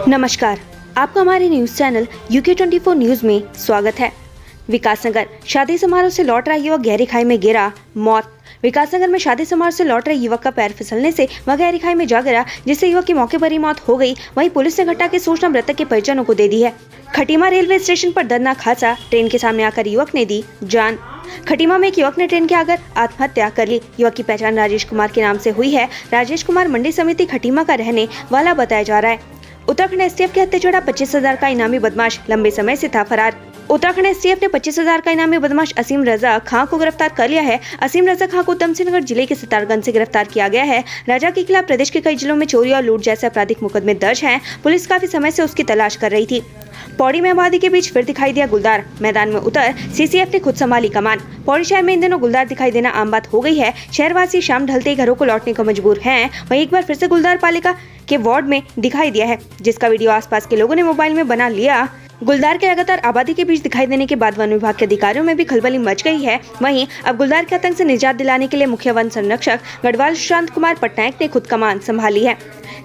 नमस्कार, आपका हमारे न्यूज चैनल UK24 न्यूज में स्वागत है। विकासनगर शादी समारोह से लौट रहा युवक गहरी खाई में गिरा, मौत। विकासनगर में शादी समारोह से लौट रहे युवक का पैर फिसलने से वह गहरी खाई में जा गिरा, जिससे युवक की मौके पर ही मौत हो गई। वहीं पुलिस ने घटना की सूचना मृतक के परिजनों को दे दी है। खटीमा रेलवे स्टेशन पर दर्दनाक हादसा, ट्रेन के सामने आकर युवक ने दी जान। खटीमा में एक युवक ने ट्रेन के आकर आत्महत्या कर ली। युवक की पहचान राजेश कुमार के नाम से हुई है। राजेश कुमार मंडी समिति खटीमा का रहने वाला बताया जा रहा है। उत्तराखंड STF के हत्या चढ़ा 25,000 का इनामी बदमाश लंबे समय से था फरार। उत्तराखंड STF ने 25,000 का इनामी बदमाश असीम रजा खां को गिरफ्तार कर लिया है। असीम रजा खां को उधमसिंह नगर जिले के सितारगंज से गिरफ्तार किया गया है। रजा के खिलाफ प्रदेश के कई जिलों में चोरी और लूट जैसे आपराधिक मुकदमे दर्ज हैं। पुलिस काफी समय से उसकी तलाश कर रही थी। पौड़ी में आबादी के बीच फिर दिखाई दिया गुलदार, मैदान में उतर CCF ने खुद संभाली कमान। पौड़ी शहर में इन दिनों गुलदार दिखाई देना आम बात हो गई है। शहरवासी शाम ढलते ही घरों को लौटने को मजबूर हैं। वहीं एक बार फिर से गुलदार पालिका के वार्ड में दिखाई दिया है, जिसका वीडियो आसपास के लोगों ने मोबाइल में बना लिया। गुलदार के लगातार आबादी के बीच दिखाई देने के बाद वन विभाग के अधिकारियों में भी खलबली मच गई है। वहीं अब गुलदार के आतंक से निजात दिलाने के लिए मुख्य वन संरक्षक गढ़वाल सुशांत कुमार पटनायक ने खुद कमान संभाली है।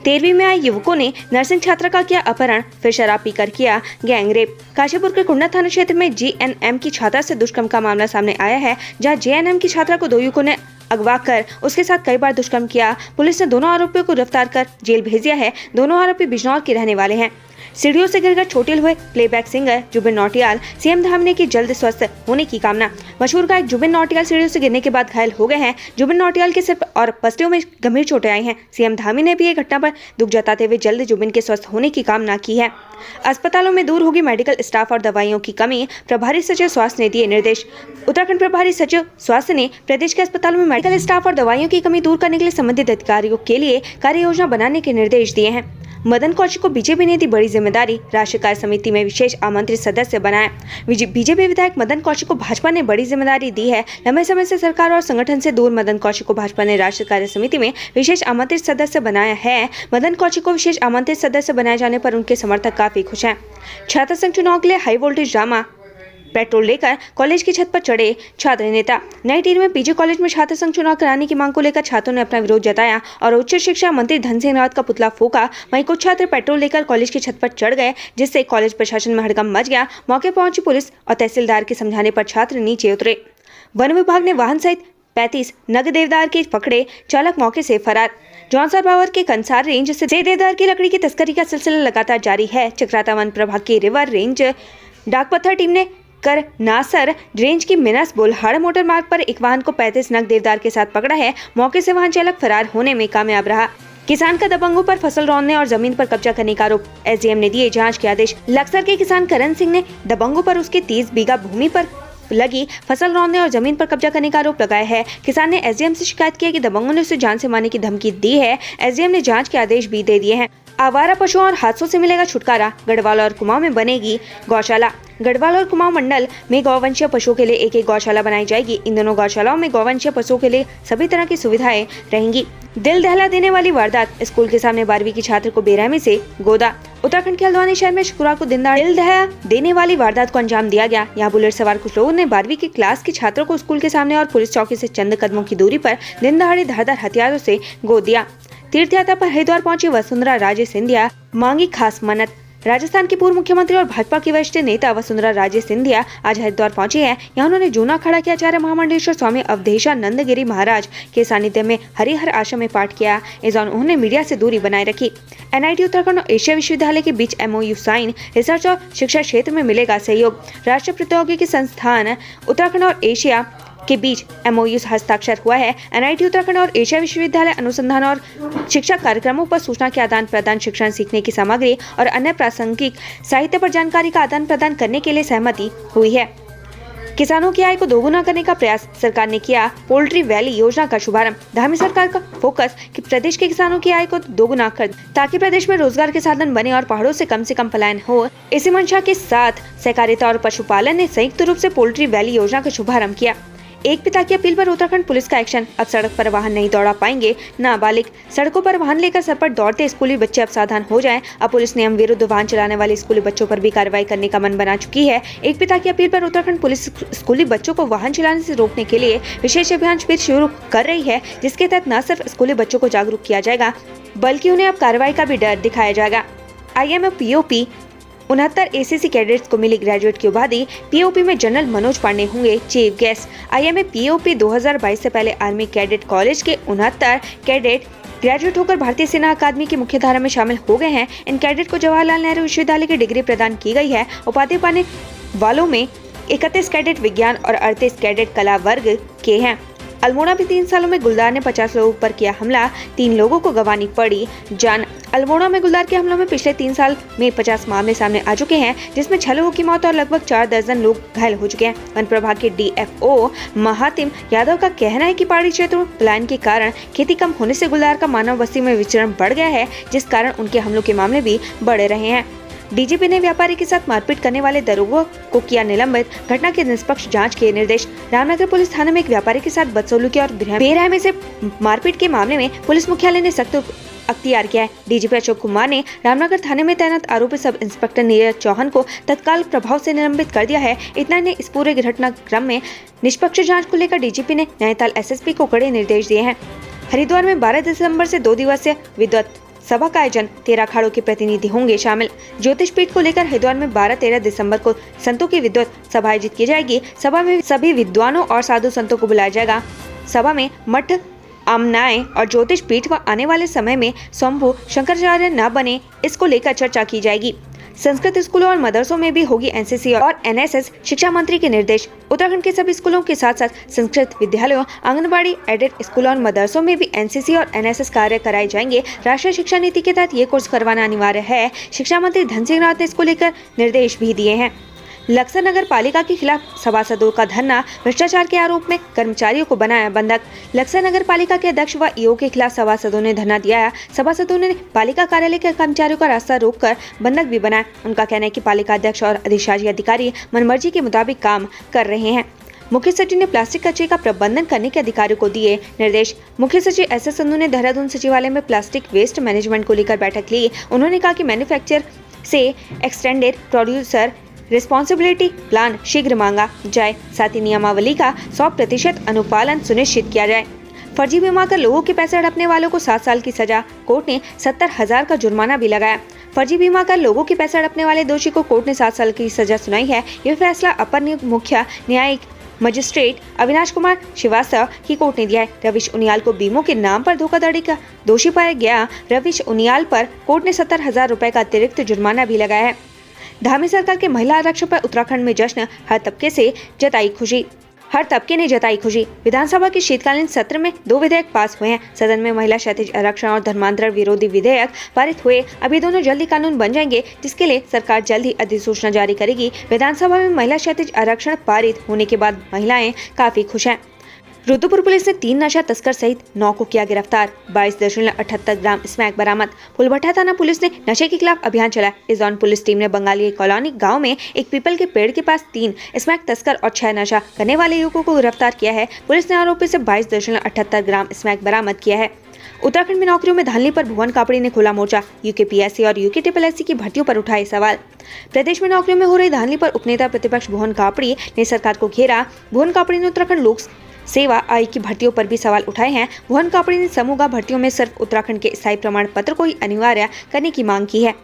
13वीं में आए युवकों ने नर्सिंग छात्रा का किया अपहरण, फिर शराब पीकर किया गैंगरेप। काशीपुर के कुंडा थाना क्षेत्र में GNM की छात्रा से दुष्कर्म का मामला सामने आया है, जहां JNM की छात्रा को 2 युवकों ने अगवा कर उसके साथ कई बार दुष्कर्म किया। पुलिस ने दोनों आरोपियों को गिरफ्तार कर जेल भेज दिया है। दोनों आरोपी बिजनौर के रहने वाले हैं। सीढ़ियों से गिरकर चोटिल हुए playback singer Zubin Nautiyal, CM Dhami ने की जल्द स्वस्थ होने की कामना। मशहूर गायक जुबिन नौटियाल सीढ़ियों से गिरने के बाद घायल हो गए हैं। जुबिन नौटियाल के सिर और पसलियों में गंभीर चोटें आई हैं। CM धामी ने भी ये घटना पर दुख जताते हुए जल्द जुबिन के स्वस्थ होने की कामना की है। अस्पतालों में दूर होगी मेडिकल स्टाफ और दवाइयों की कमी, प्रभारी सचिव स्वास्थ्य ने दिए निर्देश। उत्तराखंड प्रभारी सचिव स्वास्थ्य ने प्रदेश के अस्पतालों में मेडिकल स्टाफ और दवाइयों की कमी दूर करने के लिए संबंधित अधिकारियों के लिए कार्य योजना बनाने के निर्देश दिए हैं। मदन कौशिक को बीजेपी ने दी बड़ी जिम्मेदारी, राष्ट्रीय कार्य समिति में विशेष आमंत्रित सदस्य बनाया। बीजेपी विधायक मदन कौशिक को भाजपा ने बड़ी जिम्मेदारी दी है। लंबे समय से सरकार और संगठन से दूर मदन कौशिक को भाजपा ने राष्ट्रीय कार्य समिति में विशेष आमंत्रित सदस्य बनाया है। मदन कौशिक को विशेष आमंत्रित सदस्य बनाए जाने पर उनके समर्थक काफी खुश हैं। छात्र संघ चुनाव के लिए हाई वोल्टेज ड्रामा, पेट्रोल लेकर कॉलेज की छत पर चढ़े छात्र नेता। नई टिहरी में PG कॉलेज में छात्र संघ चुनाव कराने की मांग को लेकर छात्रों ने अपना विरोध जताया और उच्च शिक्षा मंत्री धन सिंह रावत का पुतला फूंका। वहीं कुछ छात्र पेट्रोल लेकर कॉलेज की छत पर चढ़ गए, जिससे कॉलेज प्रशासन में हड़कंप मच गया। मौके पहुंची पुलिस और तहसीलदार के समझाने पर छात्र नीचे उतरे। वन विभाग ने वाहन सहित 35 नग देवदार के पकड़े, चालक मौके से फरार। जौनसर बावर के कंसार रेंज से देवदार की लकड़ी की तस्करी का सिलसिला लगातार जारी है। चक्राता वन प्रभाग की रिवर रेंज डाकपत्थर टीम ने कर नासर रेंज की मिनस बुलहाड़ मोटर मार्ग पर एक वाहन को 35 नग देवदार के साथ पकड़ा है। मौके से वाहन चालक फरार होने में कामयाब रहा। किसान का दबंगों पर फसल रौंदने और जमीन पर कब्जा करने का आरोप, SDM ने दिए जांच के आदेश। लक्सर के किसान करण सिंह ने दबंगों पर उसके 30 बीघा भूमि पर लगी फसल रौंदने और जमीन पर कब्जा करने का आरोप लगाया है। किसान ने SDM से शिकायत की है कि दबंगों ने उसे जान से मारने की धमकी दी है। SDM ने जांच के आदेश भी दे दिए हैं। आवारा पशुओं और हादसों से मिलेगा छुटकारा, गढ़वाल और कुमाऊं में बनेगी गौशाला। गढ़वाल और कुमाऊं मंडल में गौवंशीय पशुओं के लिए एक गौशाला बनाई जाएगी। इन दोनों गौशालाओं में गौवंशीय पशुओं के लिए सभी तरह की सुविधाएं रहेंगी। दिल दहला देने वाली वारदात, स्कूल के सामने 12वीं की छात्र को बेरहमी से गोदा। उत्तराखंड के हल्द्वानी शहर में शुक्रवार को दिल दहला देने वाली वारदात को अंजाम दिया गया। यहाँ बुलेट सवार कुछ लोगों ने 12वीं की क्लास की छात्रों को स्कूल के सामने और पुलिस चौकी से चंद कदमों की दूरी पर दिन दहाड़े धारदार हथियारों से गोद दिया। तीर्थ यात्रा पर हरिद्वार पहुंची वसुंधरा राजे सिंधिया, मांगी खास मन्नत। राजस्थान की पूर्व मुख्यमंत्री और भाजपा की वरिष्ठ नेता वसुंधरा राजे सिंधिया आज हरिद्वार पहुंची है। यहाँ उन्होंने जूना अखाड़ा के आचार्य महामंडलेश्वर स्वामी अवधेशानंद गिरी महाराज के सानिध्य में हरिहर आश्रम में पाठ किया। इस दौरान उन्होंने मीडिया से दूरी बनाए रखी। NIT उत्तराखंड और एशिया विश्वविद्यालय के बीच MOU साइन, रिसर्च और शिक्षा क्षेत्र में मिलेगा सहयोग। राष्ट्रीय प्रौद्योगिकी संस्थान उत्तराखंड और एशिया के बीच MOU हस्ताक्षर हुआ है। NIT उत्तराखंड और एशिया विश्वविद्यालय अनुसंधान और शिक्षा कार्यक्रमों पर सूचना के आदान प्रदान, शिक्षण सीखने की सामग्री और अन्य प्रासंगिक साहित्य पर जानकारी का आदान प्रदान करने के लिए सहमति हुई है। किसानों की आय को दोगुना करने का प्रयास, सरकार ने किया पोल्ट्री वैली योजना का शुभारंभ। धामी सरकार का फोकस कि प्रदेश के किसानों की आय को दोगुना कर, ताकि प्रदेश में रोजगार के साधन बने और पहाड़ों से कम पलायन हो। इसी मंशा के साथ सहकारिता और पशुपालन ने संयुक्त रूप से पोल्ट्री वैली योजना का शुभारंभ किया। एक पिता की अपील पर उत्तराखंड पुलिस का एक्शन, अब सड़क पर वाहन नहीं दौड़ा पाएंगे नाबालिग। सड़कों पर वाहन लेकर सर पर दौड़ते स्कूली बच्चे अब सावधान हो जाएं। अब पुलिस नियम विरुद्ध वाहन चलाने वाले स्कूली बच्चों पर भी कार्रवाई करने का मन बना चुकी है। एक पिता की अपील पर उत्तराखंड पुलिस स्कूली बच्चों को वाहन चलाने से रोकने के लिए विशेष अभियान भी शुरू कर रही है, जिसके तहत न सिर्फ स्कूली बच्चों को जागरूक किया जाएगा, बल्कि उन्हें अब कार्रवाई का भी डर दिखाया जाएगा। IMA POP 69 ACC कैडेट्स को मिली ग्रेजुएट की उपाधि। POP में जनरल मनोज पांडे होंगे चीफ गेस्ट। IMA POP 2022 से पहले आर्मी कैडेट कॉलेज के 69 कैडेट ग्रेजुएट होकर भारतीय सेना अकादमी की मुख्य धारा में शामिल हो गए हैं। इन कैडेट को जवाहरलाल नेहरू विश्वविद्यालय की डिग्री प्रदान की गई है। उपाधि पाने वालों में 31 कैडेट विज्ञान और 38 कैडेट कला वर्ग के हैं। अल्मोड़ा में 3 सालों में गुलदार ने 50 लोगों पर किया हमला, 3 लोगों को गंवानी पड़ी जान। अल्मोड़ा में गुलदार के हमलों में पिछले 3 साल में 50 मामले सामने आ चुके हैं, जिसमें 6 लोगों की मौत और लगभग 4 दर्जन लोग घायल हो चुके हैं। वन प्रभाग के DFO महातिम यादव का कहना है कि पहाड़ी क्षेत्रों में पलायन के कारण खेती कम होने से गुलदार का मानव बस्ती में विचरण बढ़ गया है, जिस कारण उनके हमलों के मामले भी बढ़ रहे हैं। DGP ने व्यापारी के साथ मारपीट करने वाले दरोगा को किया निलंबित, घटना की निष्पक्ष जांच के निर्देश। रामनगर पुलिस थाने में एक व्यापारी के साथ बदसलूकी और बेरहमी से मारपीट के मामले में पुलिस मुख्यालय ने सख्त अख्तियार किया है। DGP अशोक कुमार ने रामनगर थाने में तैनात आरोपी सब इंस्पेक्टर नीरज चौहान को तत्काल प्रभाव से निलंबित कर दिया है। इतना ही नहीं, इस पूरे घटनाक्रम में निष्पक्ष जाँच को लेकर DGP ने नैनीताल SSP को कड़े निर्देश दिए हैं। हरिद्वार में 12 दिसंबर से 2 दिवसीय विद्वत सभा का आयोजन, 13 अखाड़ों के प्रतिनिधि होंगे शामिल। ज्योतिष पीठ को लेकर हरिद्वार में 12-13 दिसंबर को संतों की विद्वत सभा आयोजित की जाएगी। सभा में सभी विद्वानों और साधु संतों को बुलाया जाएगा। सभा में मठ, आमनाएं और ज्योतिष पीठ व आने वाले समय में स्वयंभू शंकराचार्य न बने, इसको लेकर चर्चा की जाएगी। संस्कृत स्कूलों और मदरसों में भी होगी NCC और NSS, शिक्षा मंत्री के निर्देश। उत्तराखंड के सभी स्कूलों के साथ साथ संस्कृत विद्यालयों, आंगनबाड़ी, एडेड स्कूलों और मदरसों में भी NCC और NSS कार्य कराए जाएंगे। राष्ट्रीय शिक्षा नीति के तहत ये कोर्स करवाना अनिवार्य है। शिक्षा मंत्री धन सिंह रावत ने इसको लेकर निर्देश भी दिए हैं। लक्सर नगर पालिका के खिलाफ सभासदों का धरना, भ्रष्टाचार के आरोप में कर्मचारियों को बनाया बंधक। लक्सर नगर पालिका के अध्यक्ष व EO के खिलाफ सभासदों ने धरना दिया है। सभासदों ने पालिका कार्यालय के कर्मचारियों का रास्ता रोककर बंधक भी बनाया। उनका कहना है कि पालिका अध्यक्ष और अधिशासी अधिकारी मनमर्जी के मुताबिक काम कर रहे हैं। मुख्य सचिव ने प्लास्टिक कचरे का प्रबंधन करने के अधिकारियों को दिए निर्देश। मुख्य सचिव SS संधू ने देहरादून सचिवालय में प्लास्टिक वेस्ट मैनेजमेंट को लेकर बैठक ली। उन्होंने कहा कि मैन्युफैक्चर से एक्सटेंडेड प्रोड्यूसर रिस्पॉन्सिबिलिटी प्लान शीघ्र मांगा जाए, साथ ही नियमावली का 100% अनुपालन सुनिश्चित किया जाए। फर्जी बीमा कर लोगों के पैसे हड़पने वालों को 7 साल की सजा, कोर्ट ने 70,000 का जुर्माना भी लगाया। फर्जी बीमा कर लोगों के पैसे हड़पने वाले दोषी को कोर्ट ने 7 साल की सजा सुनाई है। यह फैसला अपर नियुक्त मुख्य न्यायिक मजिस्ट्रेट अविनाश कुमार श्रीवास्तव की कोर्ट ने दिया है। रविश उनियाल को बीमों के नाम पर धोखाधड़ी का दोषी पाया गया। रविश उनियाल पर कोर्ट ने 70,000 रुपए का अतिरिक्त जुर्माना भी लगाया है। धामी सरकार के महिला आरक्षण पर उत्तराखंड में जश्न, हर तबके ने जताई खुशी। विधानसभा के शीतकालीन सत्र में 2 विधेयक पास हुए हैं। सदन में महिला क्षैतिज आरक्षण और धर्मांतरण विरोधी विधेयक पारित हुए। अभी दोनों जल्दी कानून बन जाएंगे, जिसके लिए सरकार जल्द ही अधिसूचना जारी करेगी। विधानसभा में महिला क्षैतिज आरक्षण पारित होने के बाद महिलाएं काफी खुश हैं। रुद्रपुर पुलिस ने 3 नशा तस्कर सहित 9 को किया गिरफ्तार। 22.78 ग्राम स्मैक बरामद। फुलभट्टा थाना पुलिस ने नशे के खिलाफ अभियान चलाया। इस दौरान पुलिस टीम ने बंगाली कॉलोनी गांव में एक पीपल के पेड़ के पास 3 स्मैक तस्कर और 6 नशा करने वाले युवकों को गिरफ्तार किया है। पुलिस ने आरोपी से 22.78 ग्राम स्मैक बरामद किया है। उत्तराखंड में नौकरियों में धांधली पर भुवन कापड़ी ने खोला मोर्चा। UKPSC और UKSSC की भर्तियों पर उठाए सवाल। प्रदेश में नौकरियों में हो रही धांधली पर उपनेता प्रतिपक्ष भुवन कापड़ी ने सरकार को घेरा। भुवन कापड़ी ने उत्तराखंड लोक सेवा आयोग की भर्तियों पर भी सवाल उठाए हैं। भुवन कापड़ी ने समूह भर्तियों में सिर्फ उत्तराखंड के स्थायी प्रमाण पत्र को ही अनिवार्य करने की मांग की है।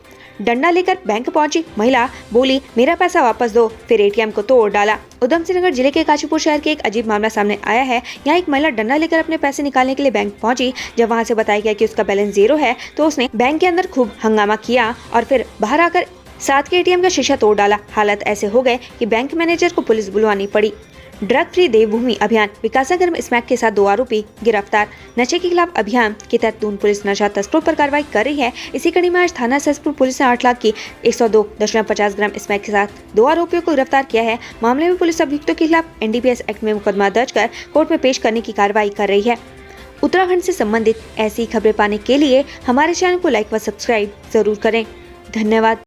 डंडा लेकर बैंक पहुंची महिला, बोली मेरा पैसा वापस दो, फिर ATM को तोड़ डाला। उधम सिंह नगर जिले के काशीपुर शहर के एक अजीब मामला सामने आया है। यहाँ एक महिला डंडा लेकर अपने पैसे निकालने के लिए बैंक पहुंची। जब वहां से बताया गया कि उसका बैलेंस 0 है, तो उसने बैंक के अंदर खूब हंगामा किया और फिर बाहर आकर साथ के ATM का शीशा तोड़ डाला। हालत ऐसे हो गए कि बैंक मैनेजर को पुलिस बुलवानी पड़ी। ड्रग फ्री देवभूमि अभियान, विकासनगर में स्मैक के साथ 2 आरोपी गिरफ्तार। नशे के खिलाफ अभियान के तहत दून पुलिस नशा तस्करों पर कार्रवाई कर रही है। इसी कड़ी में आज थाना सहसपुर पुलिस ने 8 लाख की 102.50 ग्राम स्मैक के साथ 2 आरोपियों को गिरफ्तार किया है। मामले में पुलिस अभियुक्तों के खिलाफ NDPS एक्ट में मुकदमा दर्ज कर कोर्ट में पेश करने की कार्रवाई कर रही है। उत्तराखंड से संबंधित ऐसी खबरें पाने के लिए हमारे चैनल को लाइक व सब्सक्राइब जरूर करें। धन्यवाद।